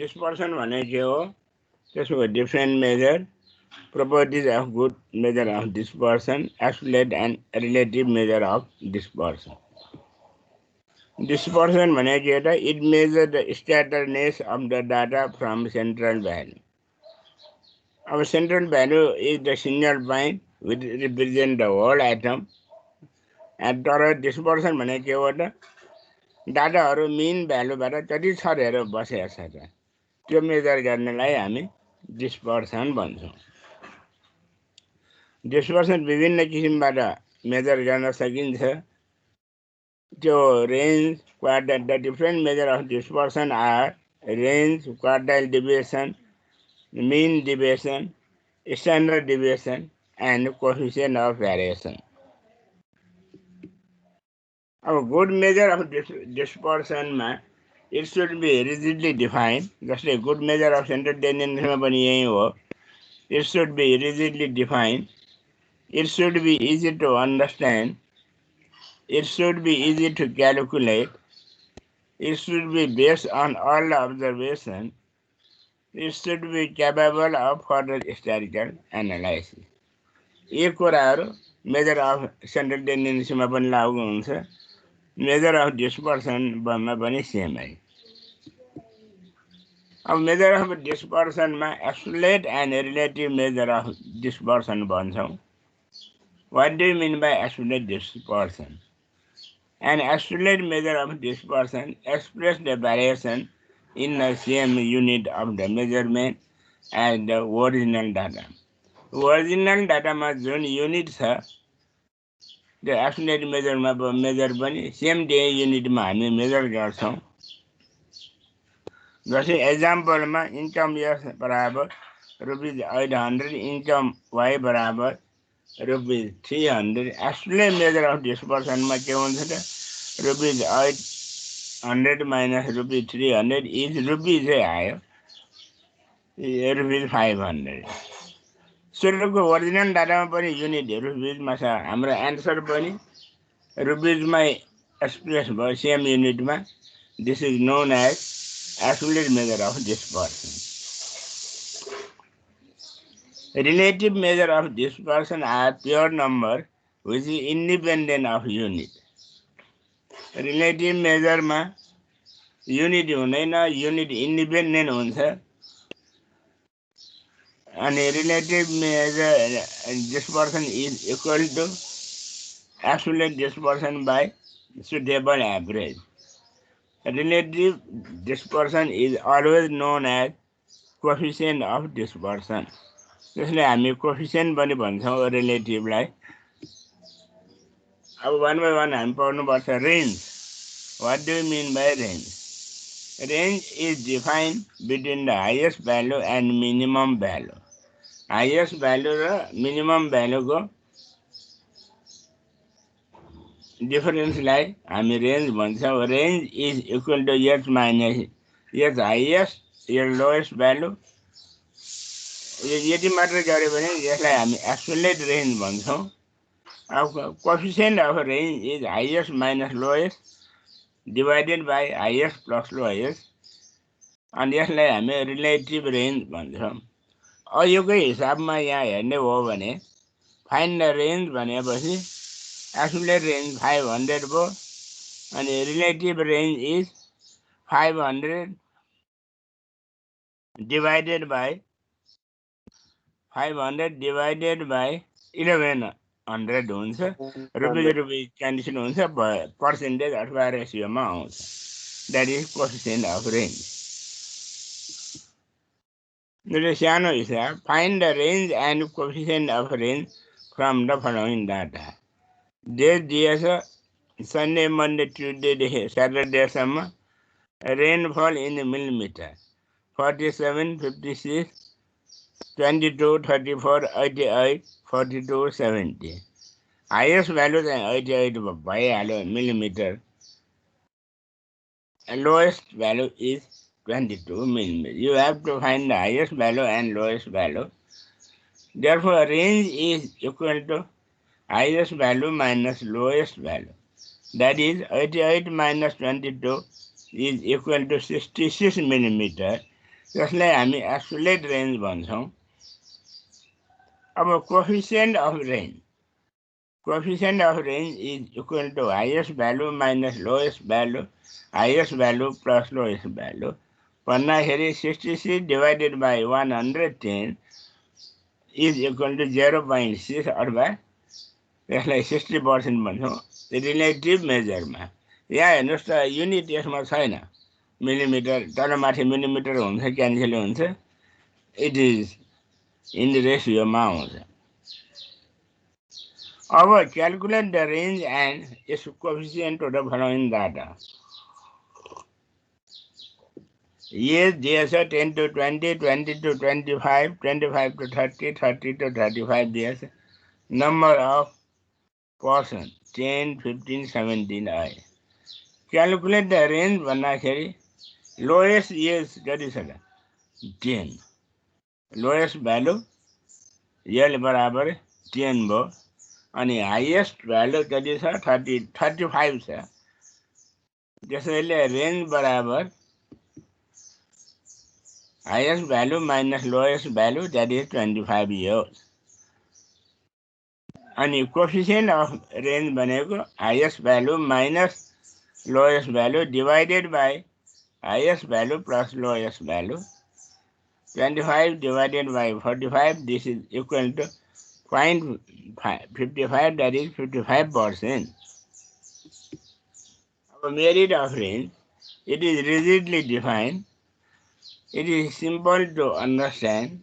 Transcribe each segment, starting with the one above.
dispersion भने के हो त्यसको different measure properties of good measure of dispersion absolute and relative measure of dispersion dispersion भने के हो it measures the scatterness of the data from central value our central value is the single point which represents the whole atom and तर dispersion भने के हो त डाटाहरु mean value बाट कति छरेर बसेको छ त त्यो मेजर गर्नलाई हामी dispersion भन्छौं dispersion विभिन्न किसिमबाट मेजर गर्न सकिन्छ त्यो range quartile the different measure of dispersion are range quartile deviation mean deviation standard deviation and coefficient of variation a good measure of dispersion ma it should be rigidly defined just a good measure of central tendency ma pani yahi ho it should be rigidly defined it should be easy to understand it should be easy to calculate it should be based on all observation it should be capable of further statistical analysis ये कुराहरु measure of central tendency मा पनि लागू हुन्छ major of dispersion मा पनि same है अब मेजर अफ डिस्पर्सन मा absolute and relative measure of dispersion भन्छौं what do you mean by absolute dispersion an absolute measure of dispersion express the variation in the same unit of the measurement as the original data original data मा जुन unit छ त्यो absolute मेजरमा major पनि same day unit मा हामी major गर्छौं जस्तै example मा इन्कम यस बराबर ₹800 इन्कम y बराबर ₹300 एब्सोल्युट मेजर अफ डिस्पर्सन मा के हुन्छ त ₹800 minus ₹300 इज रुपीज आयो ₹500 सुरुको ओरिजिनल डाटामा पनि युनिट रुपीजमा छ हाम्रो आन्सर पनि रुपीजमा एक्सप्रेस भयो सेम युनिटमा this is known as absolute measure of dispersion relative measure of dispersion are pure number which is independent of unit relative measure मा युनिट हुँदैन युनिट इन्डिपेन्डेन्ट हुन्छ अनि relative measure dispersion is equal to absolute dispersion by suitable average relative dispersion is always known as coefficient of dispersion त्यसले हामी coefficient पनि भन्छौं रिलेटिभलाई अब वन by वन हामी पढ्नु पर्छ range what do you mean by range range is defined between the highest value and minimum value highest value र minimum भ्यालुको डिफरेन्सलाई हामी रेन्ज भन्छौं range is equal to h minus h highest h lowest value यदि मात्र गरे भने यसलाई हामी एब्सोल्युट रेन्ज भन्छौं अब coefficient of range is highest minus lowest divided by highest plus lowest अनि यसलाई हामी रिलेटिभ रेन्ज भन्छौं अयोकै हिसाबमा यहाँ हेर्ने हो भने फाइन्ड द रेन्ज भनेपछि एब्सोल्युट रेन्ज 500 भयो अनि relative range is 500 divided by 500 divided by 1100 हुन्छ रुपीज क्यान्सल हुन्छ पर्सेन्टेज अथवा रेशियोमा आउँछ that is coefficient of range यो सानो हिसाब find the range and coefficient of range from the following data डेट दिएछ सन्डे मन्डे ट्युसडेदेखि स्याटरडेसम्म rainfall in millimetre 47 56 22 34 88 42 70 highest value चाहिँ 88 भइहाल्यो millimetre lowest value is 22 millimeter you have to find the highest value and lowest value therefore range is equal to highest value minus lowest value that is 88 minus 22 is equal to 66 millimeter जसलाई हामी absolute range भन्छौँ। अब coefficient of range is equal to highest value minus lowest value, highest value plus lowest value भन्दाखेरि 66 divided by 110 is equal to 0.6 अथवा यसलाई 60% भन्छौँ relative मेजरमा। यहाँ हेर्नुहोस् त युनिट यसमा छैन मिलिमिटर, तर माथि मिलिमिटर हुन्छ, क्यान्सल हुन्छ, इट इज इन रेसियोमा आउँछ। अब calculate the range and its coefficient to the following data. As दिएछ 10 to 20, 20 to 25, 25 to 30, 30 to 35 दिएछ। नम्बर अफ पर्सन 10, 15, 17 आए। क्यालकुलेट द रेन्ज भन्दाखेरि लोएस्ट एज कति छ त 10, लोएस्ट भ्यालु यल बराबर 10 भयो, अनि हाइएस्ट भ्यालु कति छ 35 छ। त्यसैले रेन्ज बराबर highest value minus lowest value that is 25 years. अनि कोएफिसिएन्ट अफ रेन्ज भनेको highest value minus lowest value divided by highest value plus lowest value. 25 divided by 45, this is equal to 0.55, that is 55%. Our merit of range, it is rigidly defined. It is simple to understand.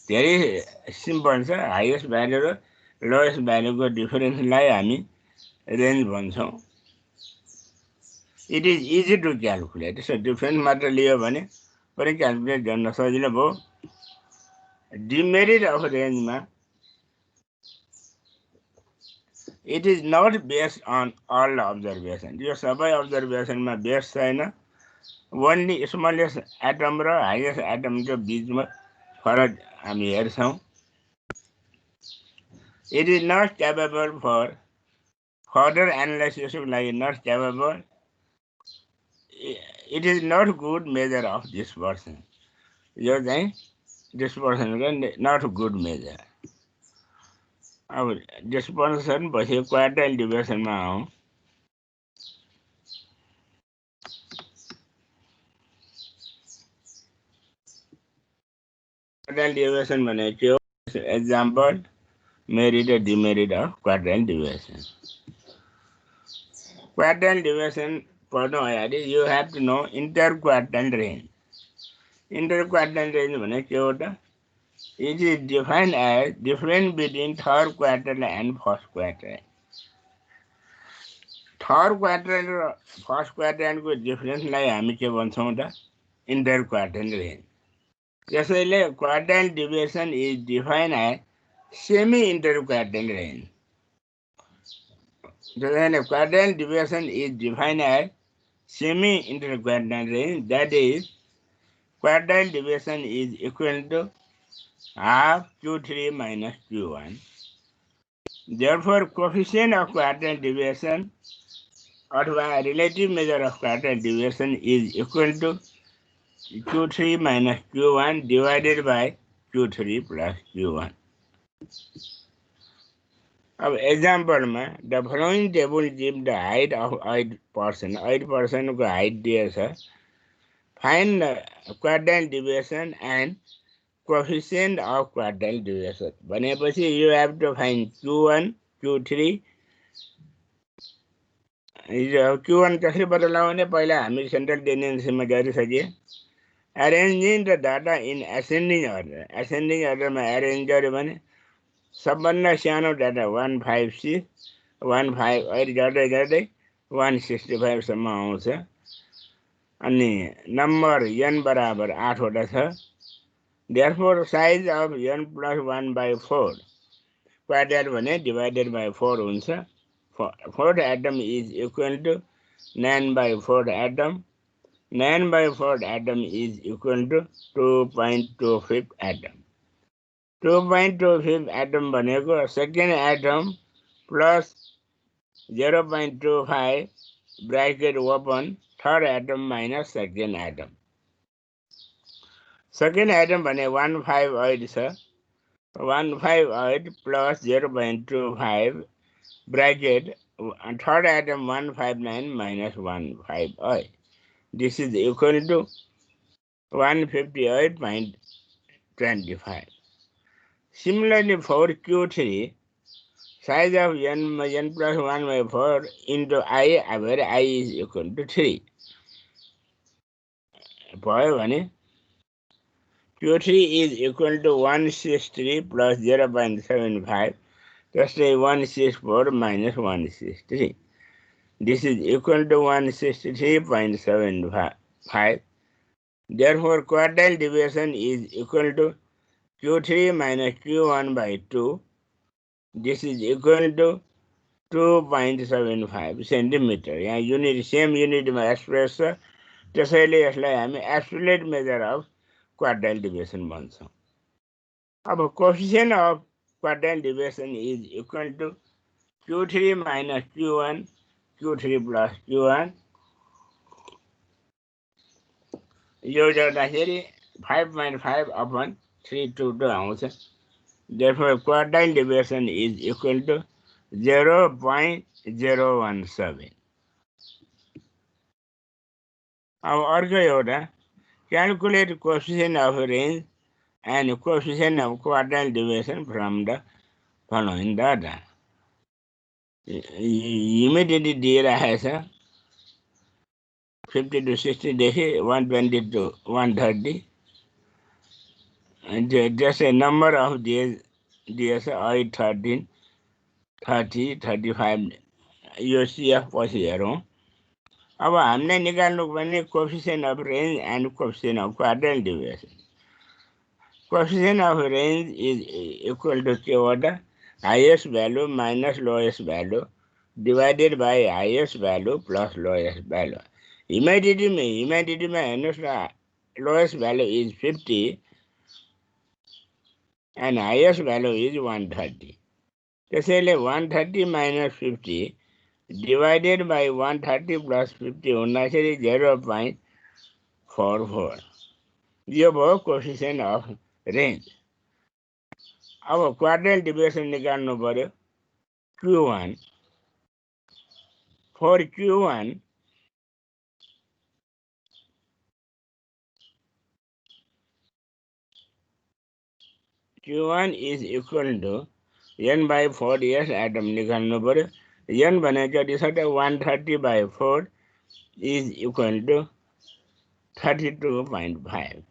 Very simple, sir. Highest value र lowest value को difference लाई हामी range भन्छौँ। It is easy to calculate. So difference मात्र लियो भने पनि calculate गर्न सजिलो भयो। डिमेरिट अफ रेन्जमा it is not based on all observation, यो सबै अब्जर्भेसनमा बेस्ड छैन। ओन्ली स्मलेस्ट एटम र हाइएस्ट एटमको बिचमा फरक हामी हेर्छौँ। It is not capable for further एनालाइसिसको लागि not capable. It is not good measure of dispersion, यो चाहिँ डिस्पर्सनको नट गुड मेजर। अब डिस्पर्सन पछि क्वार्टाइल डिभिजनमा आउँ। क्वार्टाइल डिभिजन भनेको के हो? एक्जाम्पल मेरिट र demerit of quartile division. Quartile division पढ्नु अगाडि you have to know inter quartile range. Inter quartile range भनेको के हो त? It is defined as difference between third quartile and first quartile. Third quartile र first क्वार्टाइलको डिफरेन्सलाई हामी के भन्छौँ त? Inter quartile range. त्यसैले quartile division is defined as semi inter quartile range. त्यसैले quartile division is defined as semi inter quartile range, that is quartile division is equal to half Q3 minus Q1. Therefore, coefficient of quartile deviation or relative measure of quartile deviation is equal to Q3 minus Q1 divided by Q3 plus Q1. अब example में the following table gives the height of 8 person. 8 person को height दिया है. Find quartile deviation and coefficient of quartile deviation. भनेपछि you have to find Q1, Q3. Q1 कसरी पत्ता लगाउने? पहिला हामी सेन्ट्रल टेन्डेन्सीमा गरिसके। Arranging the data in ascending order. Ascending order में arrange गर्यो भने सबभन्दा सानो डाटा 156, 158 गर्दै गर्दै 165 सम्म आउँछ। अनि नम्बर n बराबर 8 वटा छ। Therefore, size of n plus 1 by 4. Quartile भने divided by 4 हुन्छ। Fourth atom is equal to 9 by 4 atom. 9 by 4 atom is equal to 2.25 atom. 2.25 atom भनेको second atom plus 0.25 bracket open third atom minus second atom. Second item भने 158 छ 158 plus 0.25 bracket third item 159 minus 158. This is equal to 158.25. Similarly, for Q3, size of n plus 1 by 4 into I, where I is equal to 3. Q3 is equal to 163 plus 0.75. Just say 164 minus 163. This is equal to 163.75. Therefore, quartile division is equal to Q3 minus Q1 by 2. This is equal to 2.75 centimeter. यहाँ unit same unit में express छ त्यसैले यसलाई हामी absolute measure of quartile division भन्छौँ. अब coefficient of quartile division is equal to Q3 minus Q1, Q3 plus Q1. यो गर्दाखेरि 5.5 upon 322 आउँछ. Therefore, quartile division is equal to 0.017. अब अर्को एउटा calculate coefficient of range and coefficient of quartile division from the following data. Immediately दिइरहेको छ 50 to 60 देखि 120 to 130. And just a number of days, 8, 13, 30, 35. यो CF पछि हेरौँ. अब हामीले निकाल्नु पर्ने coefficient of range and coefficient of quartile division. Coefficient of range is equal to के highest value minus lowest value divided by highest value plus lowest value. Immediately में हेर्नुस् न lowest value is 50 and highest value is 130. त्यसैले 130 minus 50 divided by 130 plus 50 हुँदाखेरि 0.44. यो भयो coefficient of range. अब quartile division निकाल्नु पर्यो Q1. For Q1, Q1 is equal to n by 4. Yes, atom निकाल्नु पर्यो. n भनेको कति छ त 130 by 4 is equal to 32.5.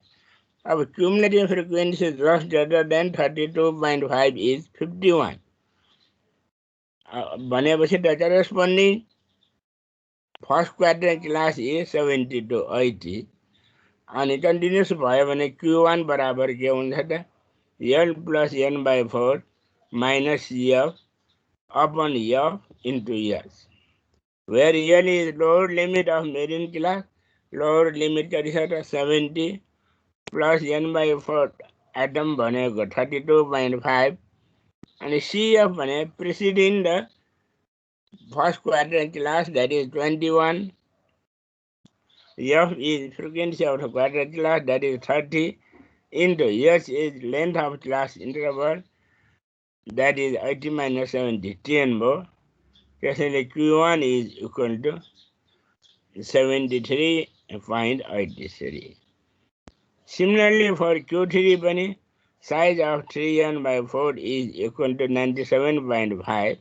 अब cumulative frequency just greater than 32.5 is 51. भनेपछि the corresponding first quadrant class is 70 to 80. अनि continuous भयो भने Q1 बराबर के हुन्छ त L plus n by 4 minus F upon F into S. Where L is lower limit of marine class, lower limit कति छ त 70 plus n by 4 atom भनेको 32.5 and CF भने preceding the first quadrant class, that is 21. F is frequency of the quadrant class, that is 30, into S is length of class interval, that is 80 minus 70, 10 more. त्यसैले Q1 is equal to 73.83. Similarly, for Q3 पनि size of 3n by 4 is equal to 97.5.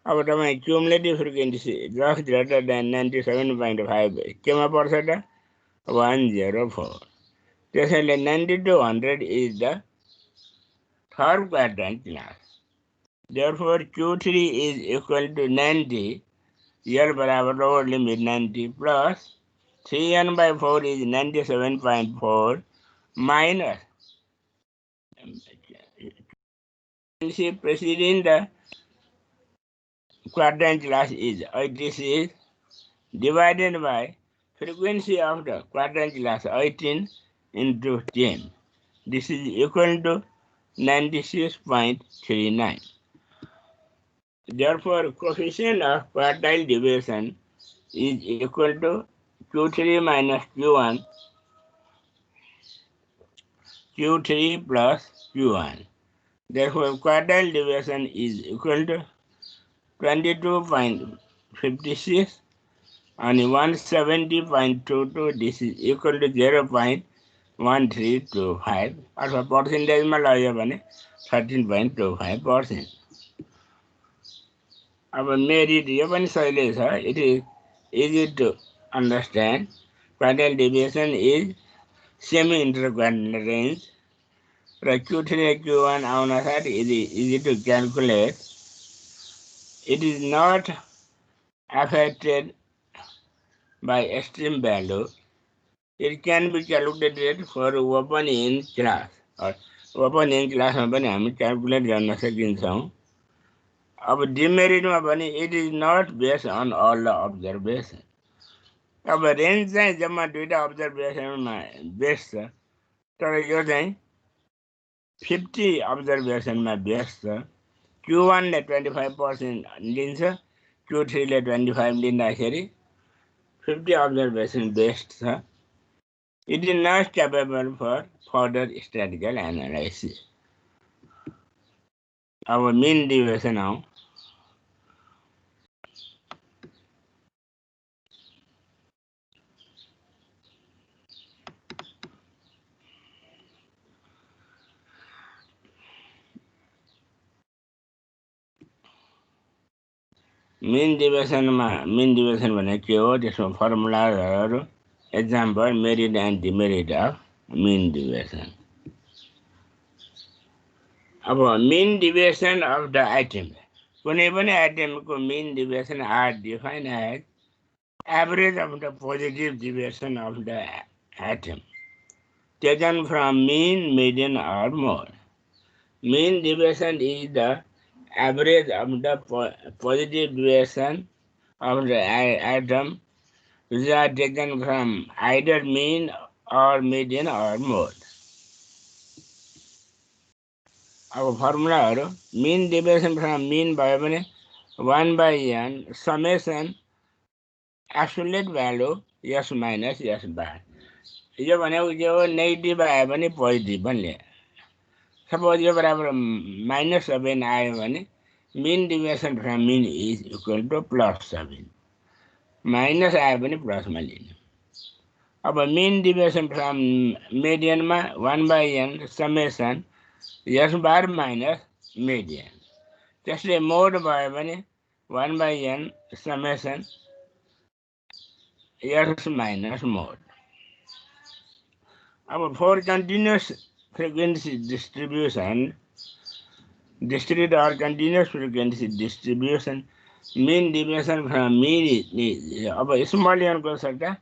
अब तपाईँ cumulative frequency just greater than 97.5 केमा पर्छ त 104. त्यसैले 90 to 100 is the third quadrant class. Therefore, Q3 is equal to 90. L बराबर lower limit 90 plus 3n by 4 is 97.4 minus preceding the quadrant class is 86 divided by frequency of the quadrant class 18 into 10. This is equal to 96.39. Therefore, coefficient of quartile division is equal to Q3 minus Q1 Q3 plus Q1. Therefore, quartile deviation is equal to 22.56 and 170.22. This is equal to 0.1325. अथवा पर्सेन्टेजमा लग्यो भने 13.25%. अब merit यो पनि सहिले छ. It is easy to understand. Quartile deviation is semi-interquartile range. र Q3 र Q1 आउन साथ it is easy to calculate. It is not affected by extreme value. It can be calculated for open in class. Or open in class में पनि हामी calculate गर्न सकिन्छौँ. अब demerit में पनि it is not based on all the observation. अब range चाहिँ जम्मा दुईटा observation मा based छ. तर यो चाहिँ 50 observation मा based छ. Q1 ले 25% लिन्छ. Q3 ले 25 लिँदाखेरि 50 observation based छ. It is not capable for further statistical analysis. Our mean deviation now. Mean deviation भने के हो त्यसको फर्मुलाहरु. Example, merit and demerit of mean deviation. अब mean deviation of the item. कुनै पनि item को mean deviation are defined as average of the positive deviation of the item taken from mean, median or mode. Mean deviation is the average of the positive deviation of the item which are taken from either mean or median or mode. Our formula mean deviation from mean by 1 by n summation absolute value s minus s bar. यो भनेको के हो negative आयो भने positive भन्ने. Suppose यो बराबर -7 आयो भने mean deviation from mean is equal to +7. Minus आयो भने प्लसमा लिनु. अब mean deviation from median मा 1 by n summation s bar minus median. त्यसले मोड भयो भने 1 by n summation s minus mode. अब for continuous frequency distribution, discrete or continuous frequency distribution, mean deviation from mean is अब small n को सट्टा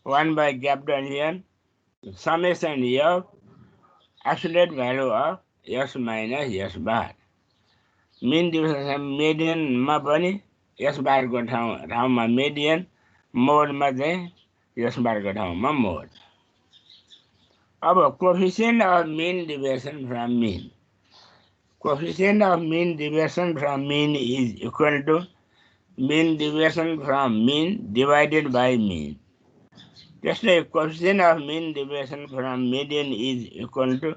1 by capital N summation of absolute value of s minus s bar. Mean deviation median मा पनि s bar को ठाउँमा median, mode मा चाहिँ s bar को ठाउँमा mode. अब coefficient of mean deviation from mean. Coefficient of mean deviation from mean is equal to mean deviation from mean divided by mean. त्यसले coefficient of mean deviation from median is equal to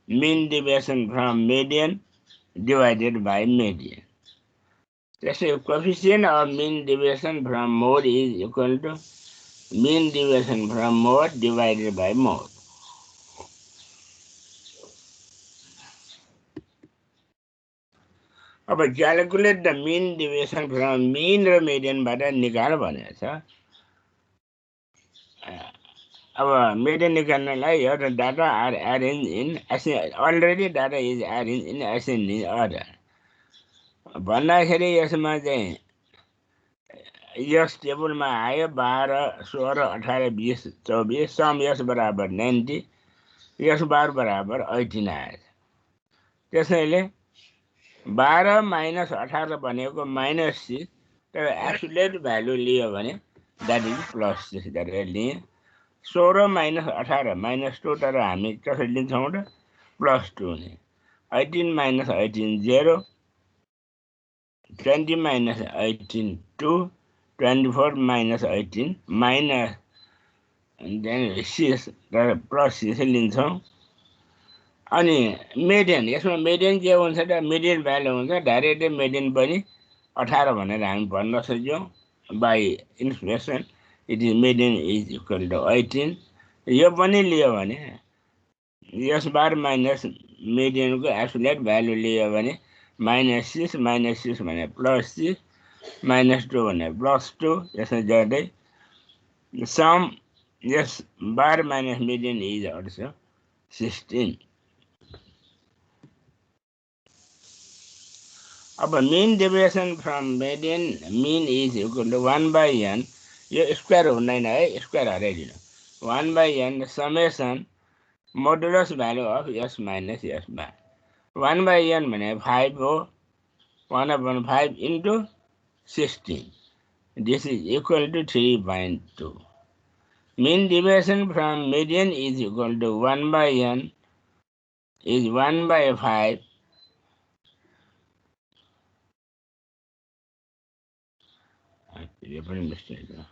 mean deviation from median divided by median. त्यसले coefficient of mean deviation from mode is equal to mean deviation from mode divided by mode. अब calculate the mean deviation from mean र median बाट निकाल भनेको छ. अब median निकाल्नलाई एउटा data are arranged in already data is arranged in ascending order. भन्दाखेरि यसमा चाहिँ यस टेबलमा आयो 12 16 18 20 24 सम यस बराबर 90 यस बार बराबर 18 आयो. त्यसैले 12 minus 18 भनेको -6 तर एब्सोल्युट भ्यालु लियो भने दैट इज +6 गरेर लिए. 16 minus 18 -2 तर हामी कसरी लिन्छौँ त +2 ने. 18 minus 18 0, 20 minus 18 2, 24 minus 18 minus then 6 तर +6 लिन्छौँ. अनि मेडियन, यसमा मेडियन के हुन्छ त, मिडियन भ्यालु हुन्छ, डाइरेक्टली मेडियन पनि 18 भनेर हामी भन्न सक्छौँ by inflation. It is median is equal to 18। यो पनि लियो भने यस बार माइनस मेडियनको एब्सोल्युट भ्यालु लियो भने -6 -6 भने +6 -2 भने +2। यसो गर्दै sum s bar minus median is also 16। अब mean deviation from median mean is equal to 1/n, यो स्क्वायर हुँदैन है, स्क्वायर हराइदिनु, 1/n summation modulus value of s minus s bar. 1/n भने 5 हो, 1/5 into 16, this is equal to 3.2। Mean deviation from median is equal to 1/n is 1/5 यो पनि mistake हो,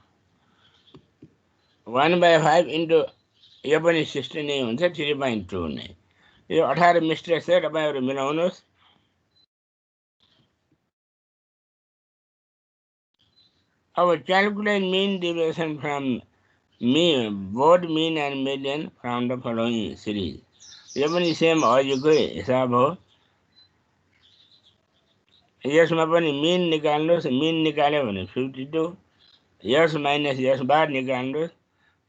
1/5 into यो पनि 16 नै हुन्छ, 3.2 नै। यो 18 मिस्टेक छ, तपाईँहरू मिलाउनुहोस्। अब calculate mean deviation from both mean and median from the following series. यो पनि सेम अघिकै हिसाब हो। यसमा पनि मिन निकाल्नुहोस्, मिन निकाल्यो भने 52, यस माइनस यस बार निकाल्नुहोस्,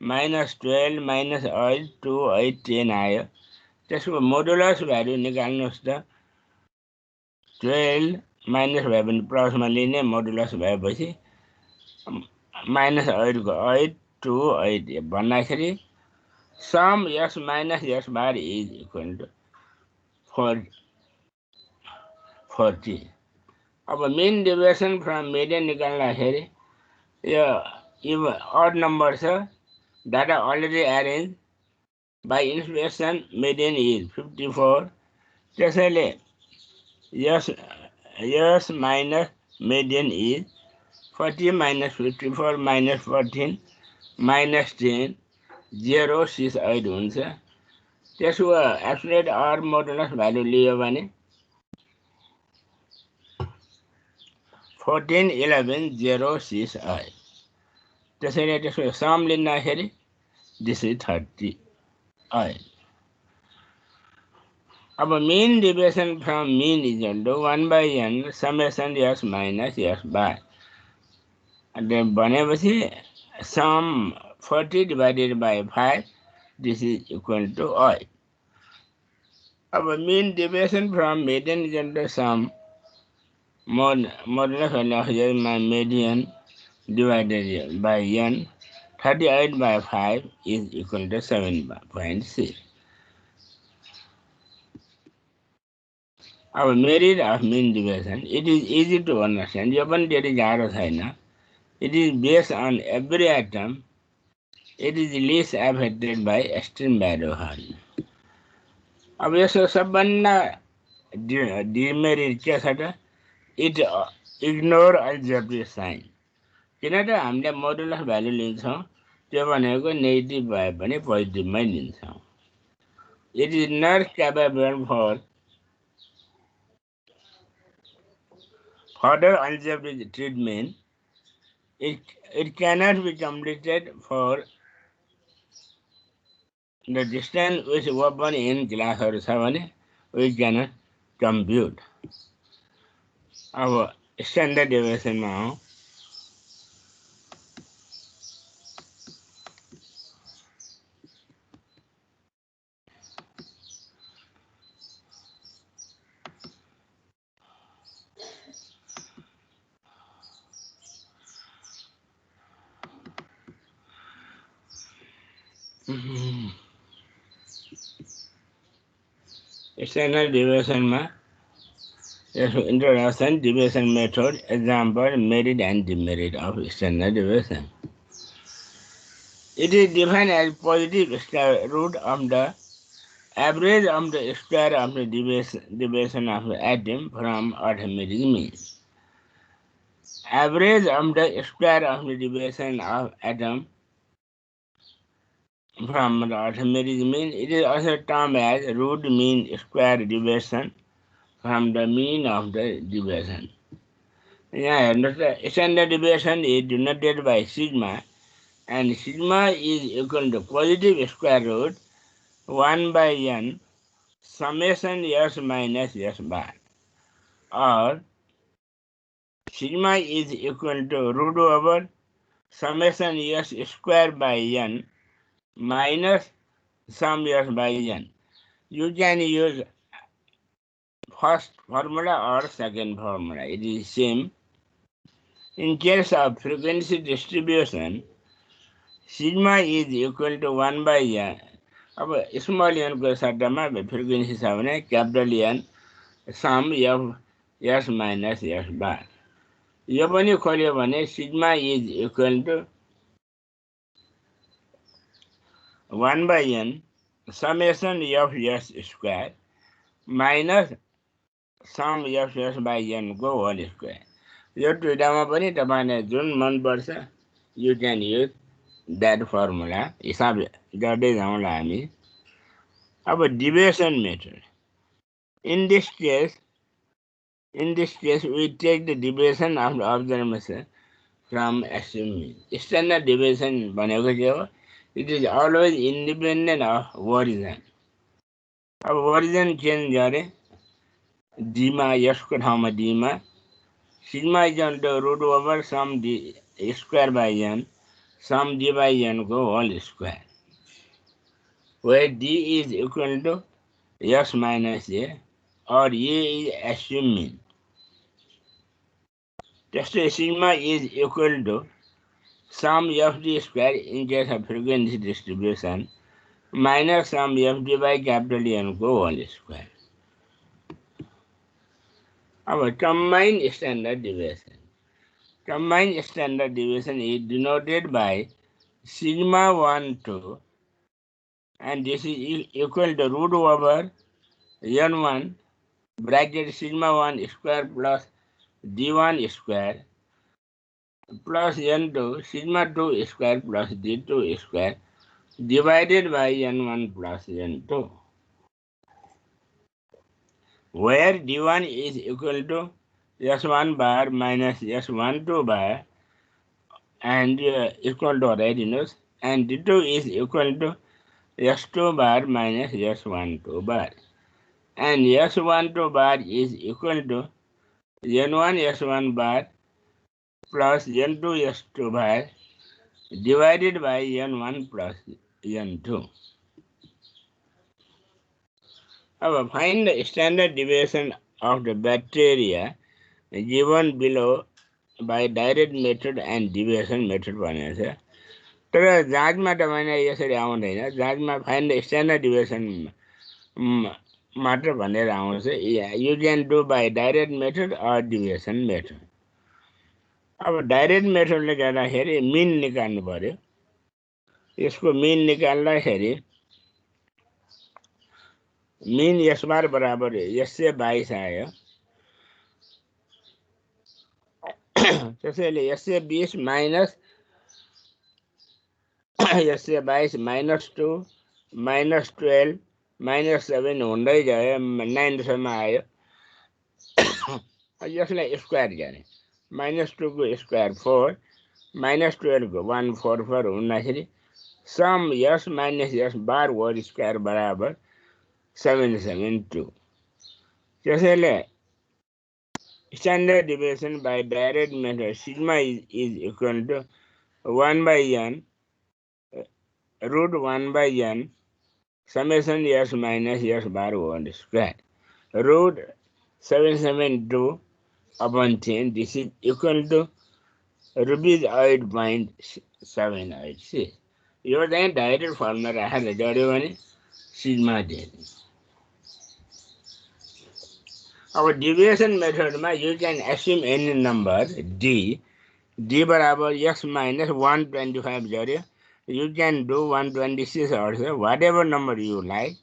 -12 -8 2 8 10 आयो। त्यसको मोडुलस भ्यालु निकाल्नुहोस् त, 12 माइनस भए पनि प्लसमा लिने, मोडुलस भएपछि -8 को 8 2 8 भन्दाखेरि sum x minus yes bar is equal to 40। अब मीन डेभिएसन फ्रम मेडियन निकाल्दाखेरि यो अड नम्बर छ, data already arrange by inflation, median is 54। त्यसैले यस माइनस मेडियन इज 40 - 54 - 14 - 10 068 हुन्छ। त्यसको एब्सोल्युट आर मोडुलस भ्यालु लियो भने 14 11 068। त्यसैले त्यसको सम लिँदाखेरि दिस इज 38। अब mean deviation from mean is equal to 1/n summation s minus yes bar भनेपछि sum 40 divided by 5, this is equal to 8। अब mean deviation from median is equal to sum modulus of median divided by n, 38/5 is equal to 7.6. Our merit of mean deviation, it is easy to understand. It is based on every atom. It is least affected by extreme value. अब यसो सबभन्दा demerit के छ त, it ignore algebraic sign. किन त हामीले modulus value लिन्छौँ, त्यो भनेको नेगेटिभ भए पनि पोजिटिभमै लिन्छौँ। It is not capable for further algebraic treatment. It cannot be completed for the distance which open in classहरू छ भने we cannot compute. अब स्ट्यान्डर्ड डेभिएसनमा हौ, स्ट्यान्डर्ड डेभिएसनमा यसको introduction, deviation method, example, merit and demerit of standard deviation. It is defined as positive square root of the average of the square of the deviation of the atom from arithmetic mean. Average of the square of the deviation of atom from the arithmetic mean. It is also termed as root mean square deviation from the mean of the deviation. Yeah, the standard deviation is denoted by sigma, and sigma is equal to positive square root 1 by n summation s minus s bar, or sigma is equal to root over summation s square by n minus sum s by n. You can use first formula or second formula. It is same. In case of frequency distribution, sigma is equal to 1 by n. अब small n को सट्टामा frequency छ भने capital n sum f s minus s bar. यो पनि खोल्यो भने sigma is equal to 1 by n summation f s square minus sum f s by n को होल स्क्वायर. यो दुईटामा पनि तपाईँलाई जुन मनपर्छ you can use that formula. हिसाब गर्दै जाउँला हामी. अब division method. In this case, we take the deviation of the observation from assumed mean. Standard deviation भनेको के हो? It is always independent of origin. अब origin चेन्ज गरे d मा यसको ठाउँमा d मा sigma is equal to root over sum d square by n sum d by n को whole square, where d is equal to s minus a or a is assumed mean. Just sigma is equal to sum f d square in case of frequency distribution minus sum f d by capital N को whole square. Our combined standard deviation. Combined standard deviation is denoted by sigma 1 2, and this is equal to root over n1 bracket sigma 1 square plus d1 square plus n2 sigma 2 square plus d2 square divided by n1 plus n2, where d1 is equal to s1 bar minus s12 bar and equal to readiness, and d2 is equal to s2 bar minus s12 bar, and s12 bar is equal to n1 s1 bar plus n2 s2 bar divided by n1 plus n2. Now find the standard deviation of the bacteria given below by direct method and deviation method भनेको छ. तर जाँचमा तपाईलाई यसरी आउँदैन. जाँचमा find the standard deviation मात्र भनेर आउँछ. You can do by direct method or deviation method. अब डाइरेक्ट मेथडले गर्दाखेरि मिन निकाल्नु पर्यो. यसको मिन निकाल्दाखेरि मिन एस बार बराबर यससे 22 आयो. त्यसैले यससे 20 माइनस यससे 22 माइनस 2 माइनस 12 माइनस 7 हुँदै गयो 9 सम्म आयो. यसलाई स्क्वायर गरे माइनस 2 को स्क्वायर 4 माइनस 12 को 144 हुँदाखेरि सम यस माइनस यस बार होल स्क्वायर बराबर 772. त्यसैले standard deviation by direct method sigma is equal to 1 by n root 1 by n summation s minus s bar whole square root 772 upon 10. This is equal to rupees 8.786. यो चाहिँ direct formula राखेर गऱ्यो भने sigma दिने. अब division मेथडमा you can assume any number d बराबर x minus 125 गऱ्यो. You can do 126 also, whatever number you like,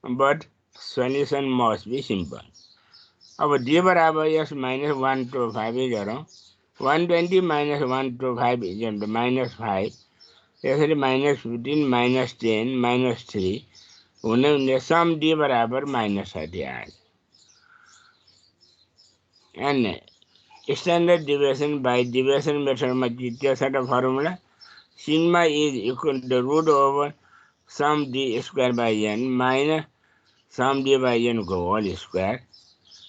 but solution must be simple. अब d बराबर x minus 125 गरौँ. 120 minus 125 is equal to minus 5. यसरी -15 -10 -3 हुने सम डी बराबर -30 आयो। And standard deviation by deviation मेथडमा त्यो छ त formula sigma is equal to root over sum d square by an minus sum d by एनको होल स्क्वायर।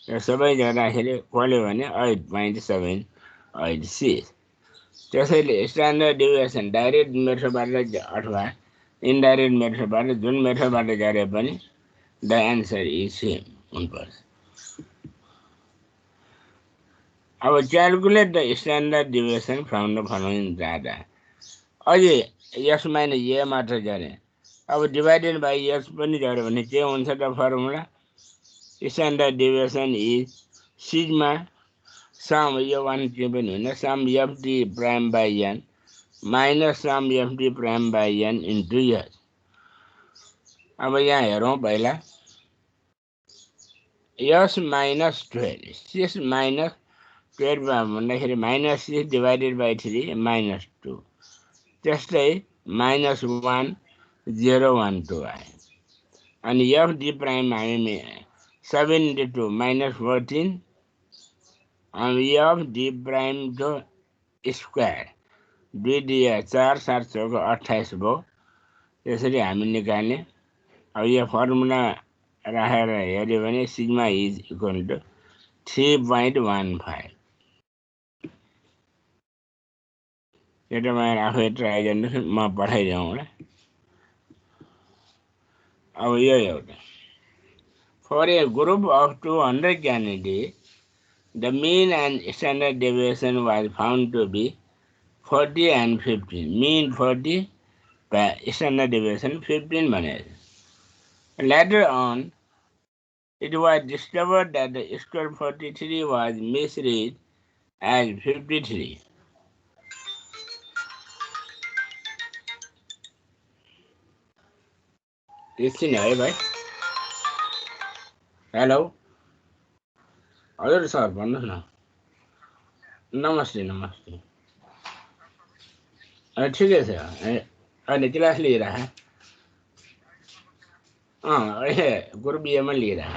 र सबै गर्दाखेरि खोल्यो भने 8.786। त्यसैले स्ट्यान्डर्ड डिभिएसन डाइरेक्ट मेथडबाट अथवा इन्डाइरेक्ट मेथडबाट जुन मेथडबाट गरे पनि द एन्सर इज सेम हुनुपर्छ। अब calculate the standard deviation from the following data. अझै एस माइनस ए मात्र गरे, अब डिभाइडेड बाई एस पनि गऱ्यो भने के हुन्छ त formula standard deviation is sigma sum यो वान के पनि होइन sum FD prime by an minus sum FD prime by N into S. अब यहाँ हेरौँ पहिला एस माइनस 12 6 माइनस 12 भन्दाखेरि -6 डिभाइडेड बाई 3 -2 त्यस्तै -1012 आयो। अनि एफडी प्राइम हामी 72 -14 अनि एफडी प्राइम जो स्क्वायर 2 दिए 4 7 चौको 28 भयो। त्यसरी हामी निकाल्ने। अब यो फर्मुला राखेर हेऱ्यो भने सिग्मा इज इक्वल टु 3.15। यो तपाईँ आफै ट्राई गर्नुहोस्, म पठाइदिउँ होला। अब यो एउटा for a group of 200 candidate the mean and standard deviation was found to be 40 and 15. Mean 40, standard deviation 15 भनेको। Later on, it was discovered that the square 43 was misread as 53. एकछिन है भाइ। हेलो हजुर सर भन्नुहोस् न। नमस्ते नमस्ते। ठिकै छ, अहिले क्लास लिइरह। अहिले ग्रुप एमा लिइरह।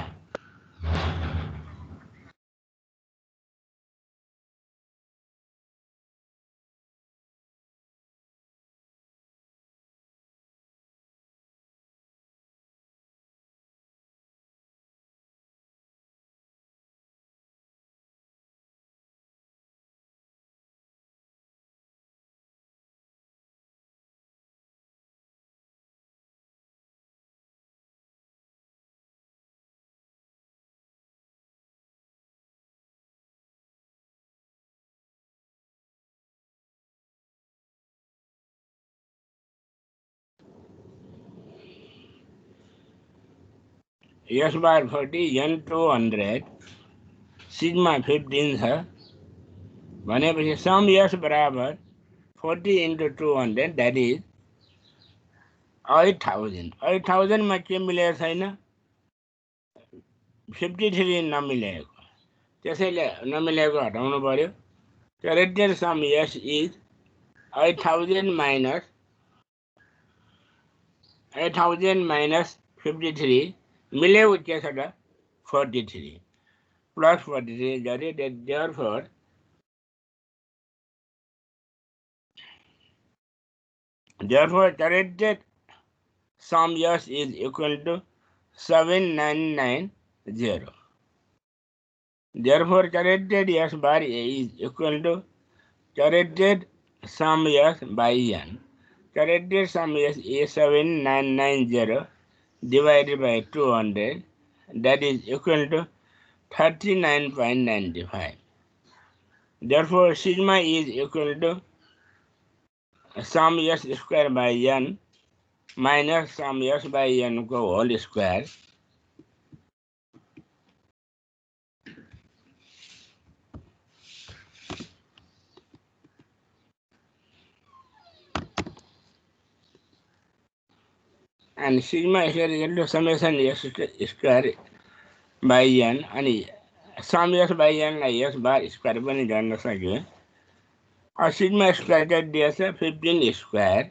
एस बार 40 एन 200 सिग्मा 15 छ भनेपछि सम एस बराबर 40 into 200 द्याट इज 8000। 8000 मा के मिलेको छैन 53 नमिलेको, त्यसैले नमिलेको हटाउनु पर्यो। Corrected sum x is 8000 minus 53 मिलेको के छ त 43 प्लस 43 गरे। therefore corrected sum S is equal to 7990. Therefore corrected S bar is equal to corrected sum S by n. Corrected sum S is 7990 divided by 200, that is equal to 39.95. Therefore sigma is equal to sum S square by n minus sum S by n को whole square and sigma is equal to summation S square by n अनि sum S by n लाई S bar square पनि गर्न सक्यो। Sigma square दिएछ 15 square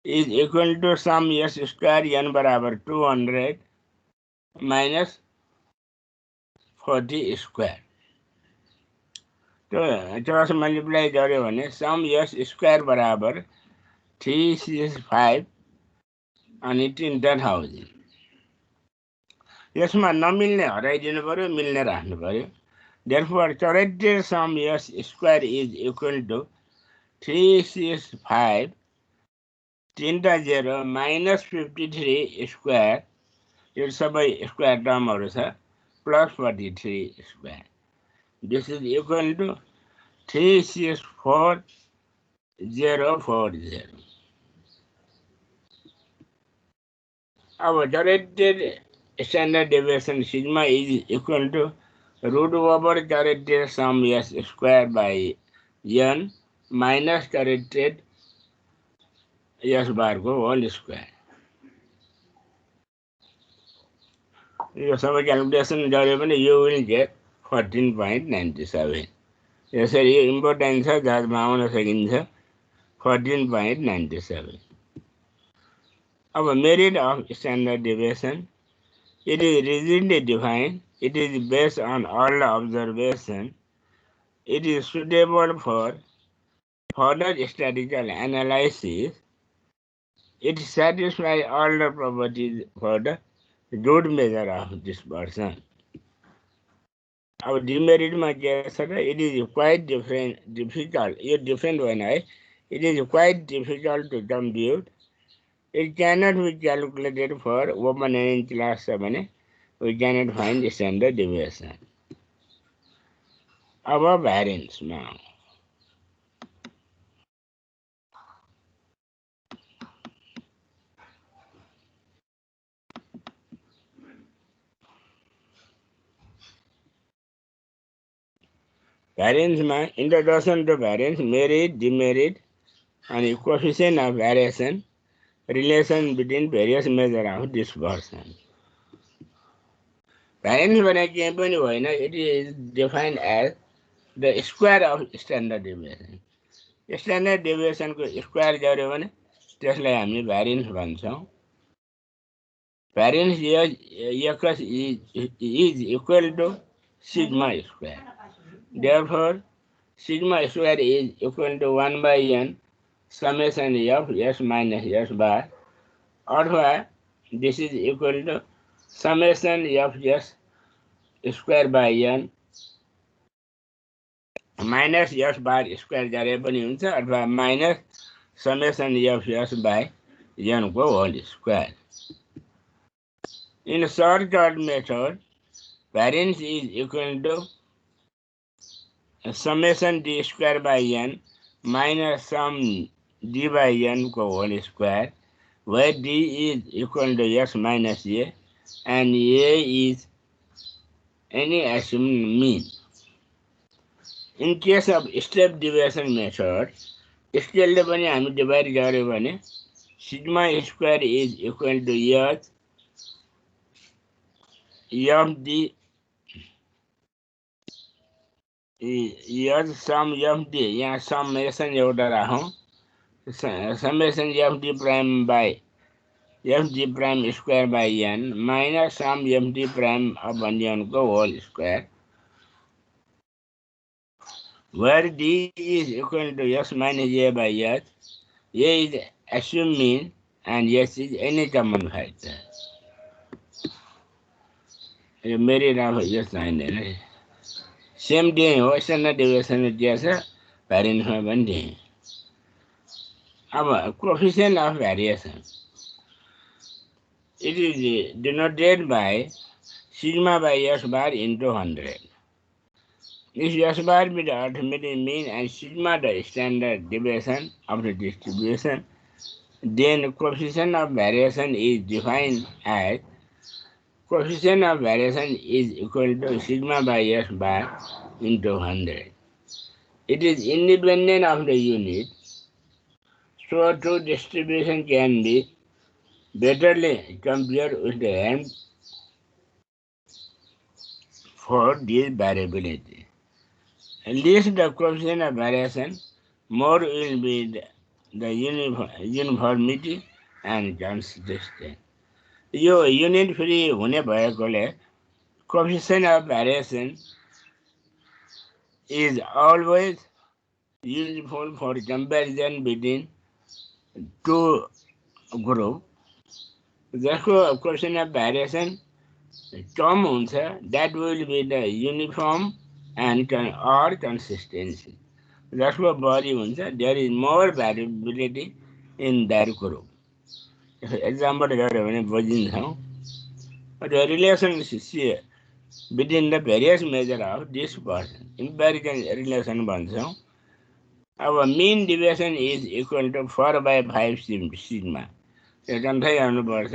is equal to sum s square n बराबर 200 minus 40 square. तो 4 से multiply गर्यो भने सम s स्क्वायर बराबर 365 अनि 3000. यसमा नमिल्ने हटाइदिनु पर्यो, मिल्ने राख्नु पर्यो. Therefore, corrected sum s square is equal to 365 30 minus 53 square. यो सबै स्क्वायर टर्महरु छ plus 43 square. This is equal to 364,040. Our corrected standard deviation sigma is equal to root over corrected sum s square by n minus corrected s bar को whole square. यो सबै calculation गरे पनि you will get 14.97. यसरी यो important छ, जसमा आउन सकिन्छ 14.97. अब merit of standard deviation. It is rigidly defined. It is based on all observation. It is suitable for further statistical analysis. It satisfies all the properties for the good measure of dispersion. Our demerit it is quite difficult. It is quite difficult to compute. It cannot be calculated for open in class 7. We cannot find the standard deviation. Our variance now. Variance ma introduction to variance, merit, demerit, and coefficient of variation, relation between various measures of dispersion. Variance it is defined as the square of standard deviation. Standard deviation को square गर्यो भने त्यसलाई हामी variance भन्छौं. Variance is equal to sigma square. Therefore, sigma square is equal to 1 by n summation of s minus s bar, or this is equal to summation of s square by n minus s bar square गरे पनि हुन्छ, अथवा minus summation of s by n को whole square. In shortcut method, variance is equal to summation d square by n minus sum d by n को whole square, where d is equal to s minus a and a is any assumed mean. In case of step deviation method, scale ले पनि हामी divide गर्यो भने sigma square is equal to s of the sum of the, यहाँ summation एउटा राखौं, summation of d prime by f d prime square by n minus sum f d prime upon n को whole square, where d is equal to s minus a by s. A is assumed mean and s is any common factor. Merit of s sign same day हो, standard deviation जैसा variance में बन जाए. अब coefficient of variation, it is denoted by sigma by s bar into 100. If s bar be the arithmetic mean and sigma the standard deviation of the distribution, then coefficient of variation is defined as coefficient of variation is equal to sigma by s bar into 100. It is independent of the unit, so two distribution can be betterly compared with the n for this variability. Least the coefficient of variation, more will be the uniformity and consistent. यो unit free हुने भएकोले coefficient of variation is always useful for comparison between two groups. जसको coefficient of variation term हुन्छ, that will be the uniform and or consistency. जसको बढी हुन्छ, there is more variability in that group. Example गऱ्यो भने बुझिन्छ. The relationship between the various measure of this person, empirical relation भन्छौँ. Our mean deviation is equal to 4 by 5 sigma. यो कन्थै गर्नुपर्छ.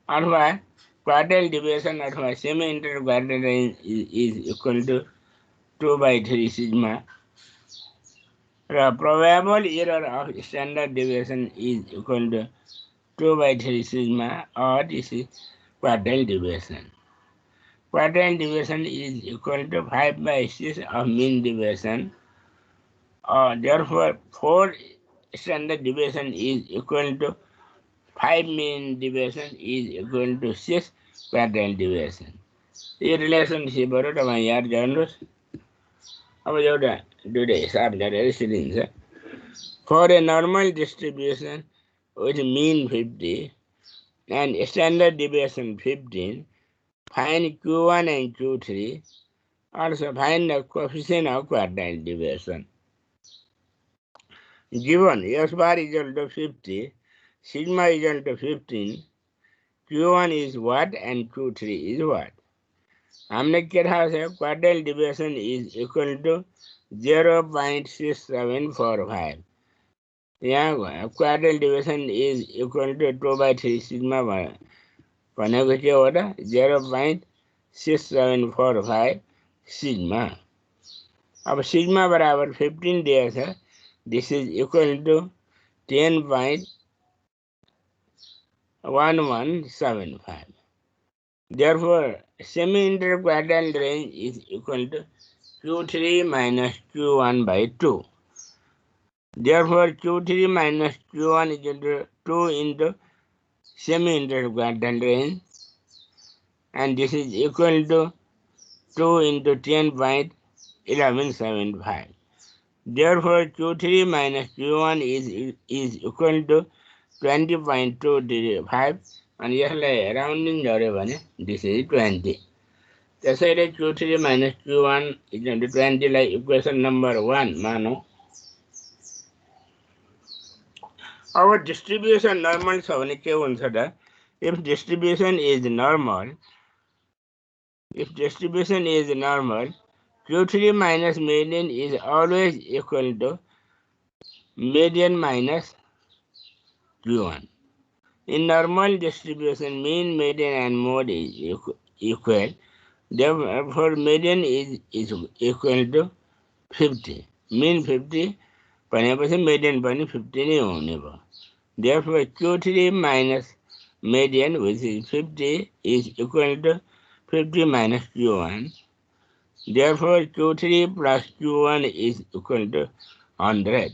अथवा quartile deviation अथवा semi interquartile range is equal to 2 by 3 sigma. The probable error of standard deviation is equal to 2 by 3 sigma, or this is quartile deviation. Quartile deviation is equal to 5 by 6 of mean deviation. Therefore, 4 standard deviation is equal to 5 mean deviation is equal to 6 quartile deviation. This relationship is याद गर्नुहोस्. अब एउटा दुईटा हिसाब गरेर सिलिन्छ. For a normal distribution with mean 50 and standard deviation 15, find Q1 and Q3. Also find the coefficient of quartile deviation. Given S bar is equal to 50, sigma is equal to 15, Q1 is what and Q3 is what? हमने क्या था से quartile deviation is equal to 0.6745. यहाँ quartile division is equal to 2 by 3 sigma भनेको के हो त 0.6745 sigma. अब sigma बराबर 15 दिया छ. This is equal to 10.1175. Therefore, semi-interquartile range is equal to Q3 minus Q1 by 2. Therefore, Q3 minus Q1 is equal to 2 into semi-interquartile range, and this is equal to 2 into 10.1175. Therefore, Q3 minus Q1 is equal to 20.25, and यसलाई rounding गऱ्यो भने this is 20. त्यसैले Q3 minus Q1 is equal to 20 लाई equation number 1 मानौं. Our distribution normal छ भने के हुन्छ त? If distribution is normal, Q3 minus median is always equal to median minus Q1. In normal distribution, mean, median, and mode is equal. Therefore, median is equal to 50. Mean 50, भनेपछि median पनि 50 नै हुने भयो. Therefore, Q3 minus median, which is 50, is equal to 50 minus Q1. Therefore, Q3 plus Q1 is equal to 100.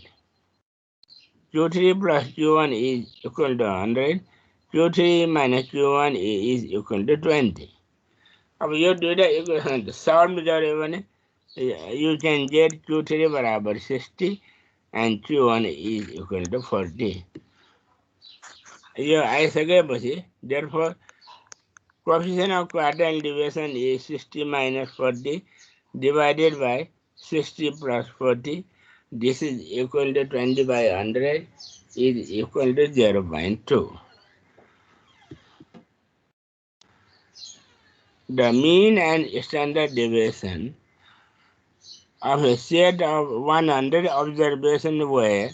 Q3 plus Q1 is equal to 100. Q3 minus Q1 is equal to 20. अब यो दुईटा equation solve गर्यो भने you can get Q3 बराबर 60 and Q1 is equal to 40. यो आइसकेपछि therefore coefficient of quartile deviation is 60 minus 40 divided by 60 plus 40. This is equal to 20 by 100 is equal to 0.2. The mean and standard deviation of a set of 100 observations were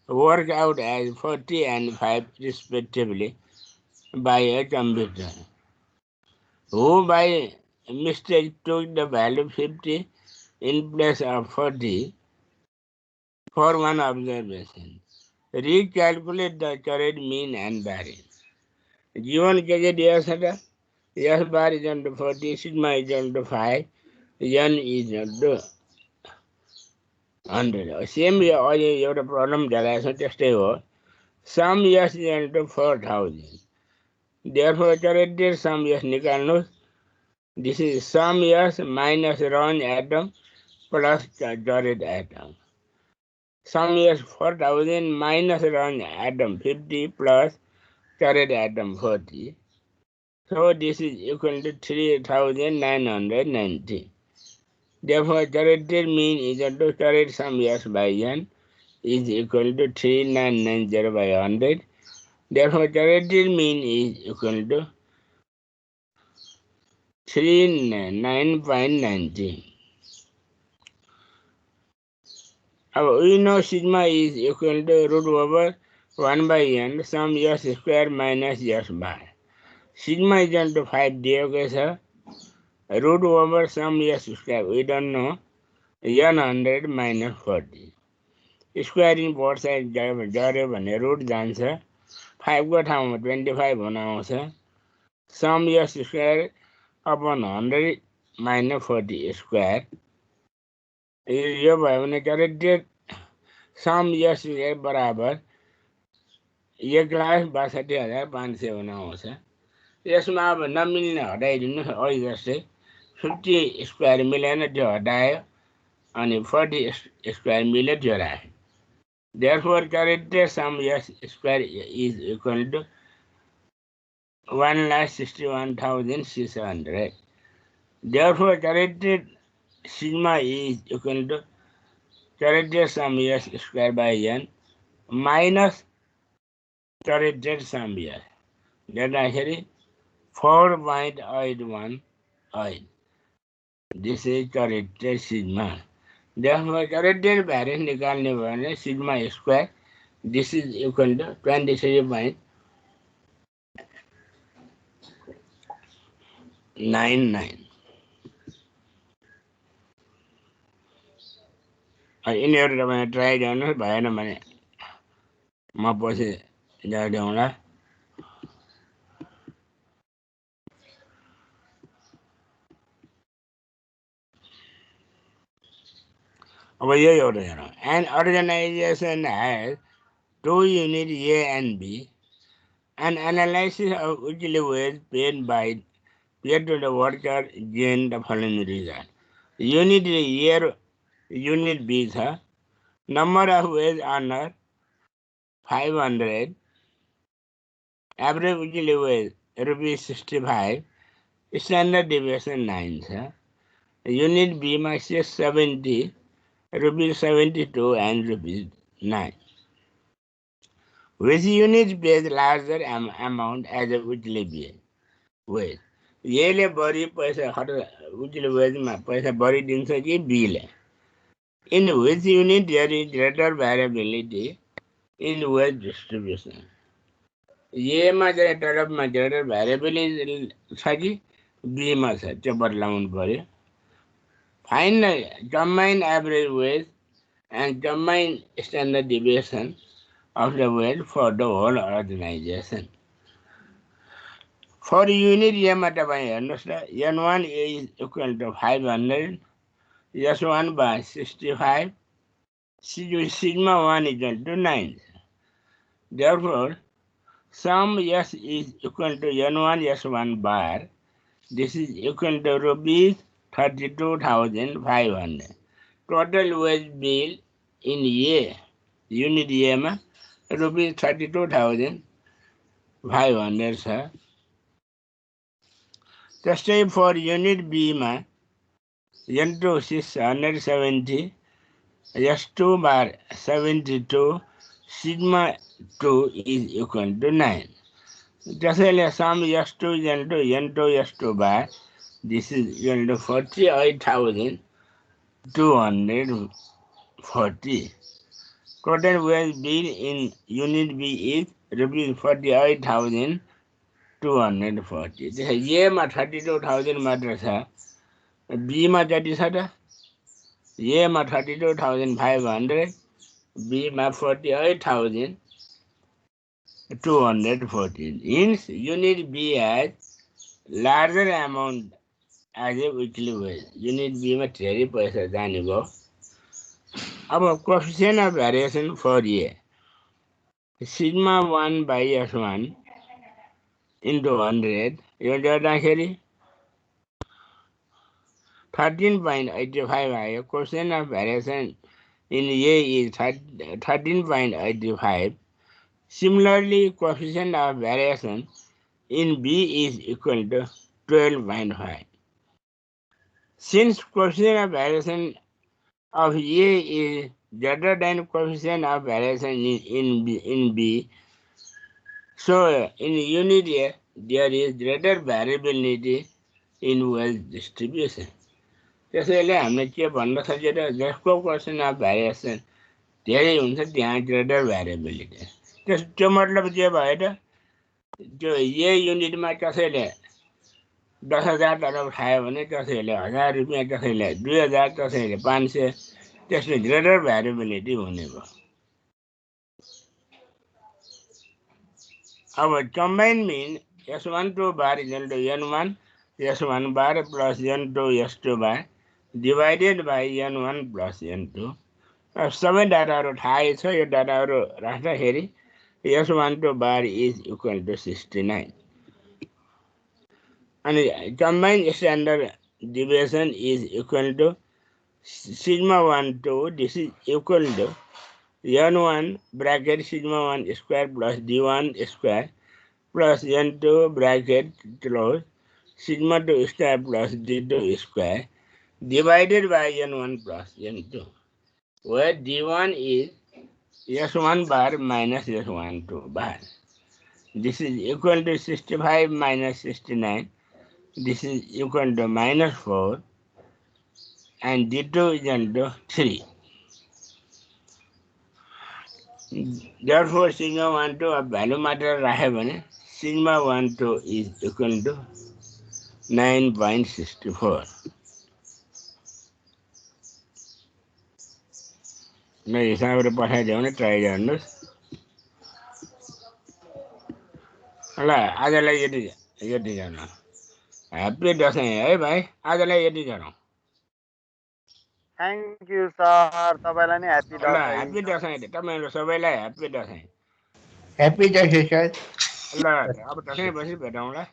worked out as 40 and 5 respectively by a computer, who by mistake took the value 50 in place of 40 for one observation. Recalculate the correct mean and variance. Given KJDS, S bar is equal to 40, sigma is equal to 5, N is equal to 100 same अहिले एउटा problem देखाएको छ त्यस्तै हो sum is equal to 4000 therefore corrected sum yes निकाल्नुहोस् this is sum yes minus round atom plus direct atom sum yes 4000 minus round atom 50 plus direct atom 40 so this is equal to 3990 therefore corrected mean is equal to correct sum yes by n is equal to 3990 by 100 therefore corrected mean is equal to 39.90 अब we know sigma is equal to root over 1 by n sum s square minus s bar sigma is equal to 5 दिएको छ root over sum s square we don't know n 100 minus 40 squaring both sides गऱ्यो भने root जान्छ 5 को ठाउँमा 25 हुन आउँछ sum s square upon 100 minus 40 square यो भयो भने करेक्टेड सम यस बराबर 1,62,500 हुन आउँछ यसमा अब नमिल्ने हटाइदिनु अहिले जस्तै 50 स्क्वायर मिलेन त्यो हटायो अनि 40 स्क्वायर मिल्यो त्यो राख्यो therefore corrected sum yes square is equal to 1,61,600 therefore corrected sigma is equal to corrected sum yes square by n minus corrected sum yes गर्दाखेरि 4.818 this is corrected sigma therefore corrected value निकाल्ने भयो भने sigma square this is equal to 23.99 यिनीहरू तपाईँ try गर्नुहोस् भएन भने म पछि गरिदिउँला अब यही एउटा हेरौँ an organization has 2 units A and B an analysis of weekly wage paid to the worker gained the following result unit A unit B छ number of wage earner 500 average weekly wage rupees 65 standard deviation 9 छ unit B मा 670 rupees 72 and rupees 9 which unit pays larger amount as a weekly wage यसले बढी पैसा weekly wage मा पैसा बढी दिन्छ कि B ले in which unit there is greater variability in wage distribution A मा चाहिँ तलबमा greater variability छ कि B मा छ त्यो बदलाउनु पर्यो find the combined average wage and combined standard deviation of the wage for the whole organization. For unit A मा तपाईँ हेर्नुहोस् त N1 is equal to 500 S1 by 65 sigma 1 is equal to 9 therefore sum S is equal to N1 S1 bar this is equal to rupees 32,500 total wage bill in A unit A मा rupees 32,500 छ त्यस्तै for unit B मा N2 670 S2 bar 72 sigma 2 is equal to 9 त्यसैले sum S2 is equal to N2 S2 bar this is equal to 48,240 total wage bill in unit B is rupees 48,240 A मा 32,000 मात्र छ B मा जति छ त A मा 32,500 B मा 48,214 hence unit B has larger amount as a weekly wage unit B मा धेरै पैसा जाने भयो अब coefficient of variation for A sigma 1 by S1 into 100 यो गर्दाखेरि 13.85 आयो. Coefficient of variation in A is 13.85. Similarly, coefficient of variation in B is equal to 12.5. Since coefficient of variation of A is greater than coefficient of variation in B, so in unit A, there is greater variability in wealth distribution. त्यसैले हामीले के भन्न सकिन्छ, जसको coefficient of variation धेरै हुन्छ त्यहाँ greater variability. त्यो मतलब के भयो त, त्यो यही युनिटमा कसैले 10,000 तलब खायो भने कसैले 1,000 रुपियाँ, कसैले 2,000, कसैले 500, त्यसले ग्रेटर भेरिएबिलिटी हुने भयो. अब combine mean S12 bar equal to N1 S1 bar plus N2 S2 bar divided by N1 plus N2. अब सबै डाटाहरू थाहै छ. यो डाटाहरू राख्दाखेरि S12 bar is equal to 69. अनि combine standard deviation is equal to sigma 1 2. This is equal to N1 bracket sigma 1 square plus D1 square plus N2 bracket close sigma 2 square plus D2 square divided by N1 plus N2, where D1 is S1 bar minus S12 bar. This is equal to 65 minus 69. This is equal to minus 4 and D2 is equal to 3. Therefore, sigma 12 of value matter राख्यो भने sigma 12 is equal to 9.64. म हिसाबले पठाइदियो भने try गर्नुहोस्. ल आजलाई यति गरौँ. ह्याप्पी दसैँ है भाइ. आजलाई यति गरौँ. Thank you sir. तपाईँलाई नै ह्याप्पी ल दसैँ. ह्याप्पी दसैँ. तपाईँहरू सबैलाई happy Dashain. Happy Dashain sir. ल अब दसैँपछि भेटौँला.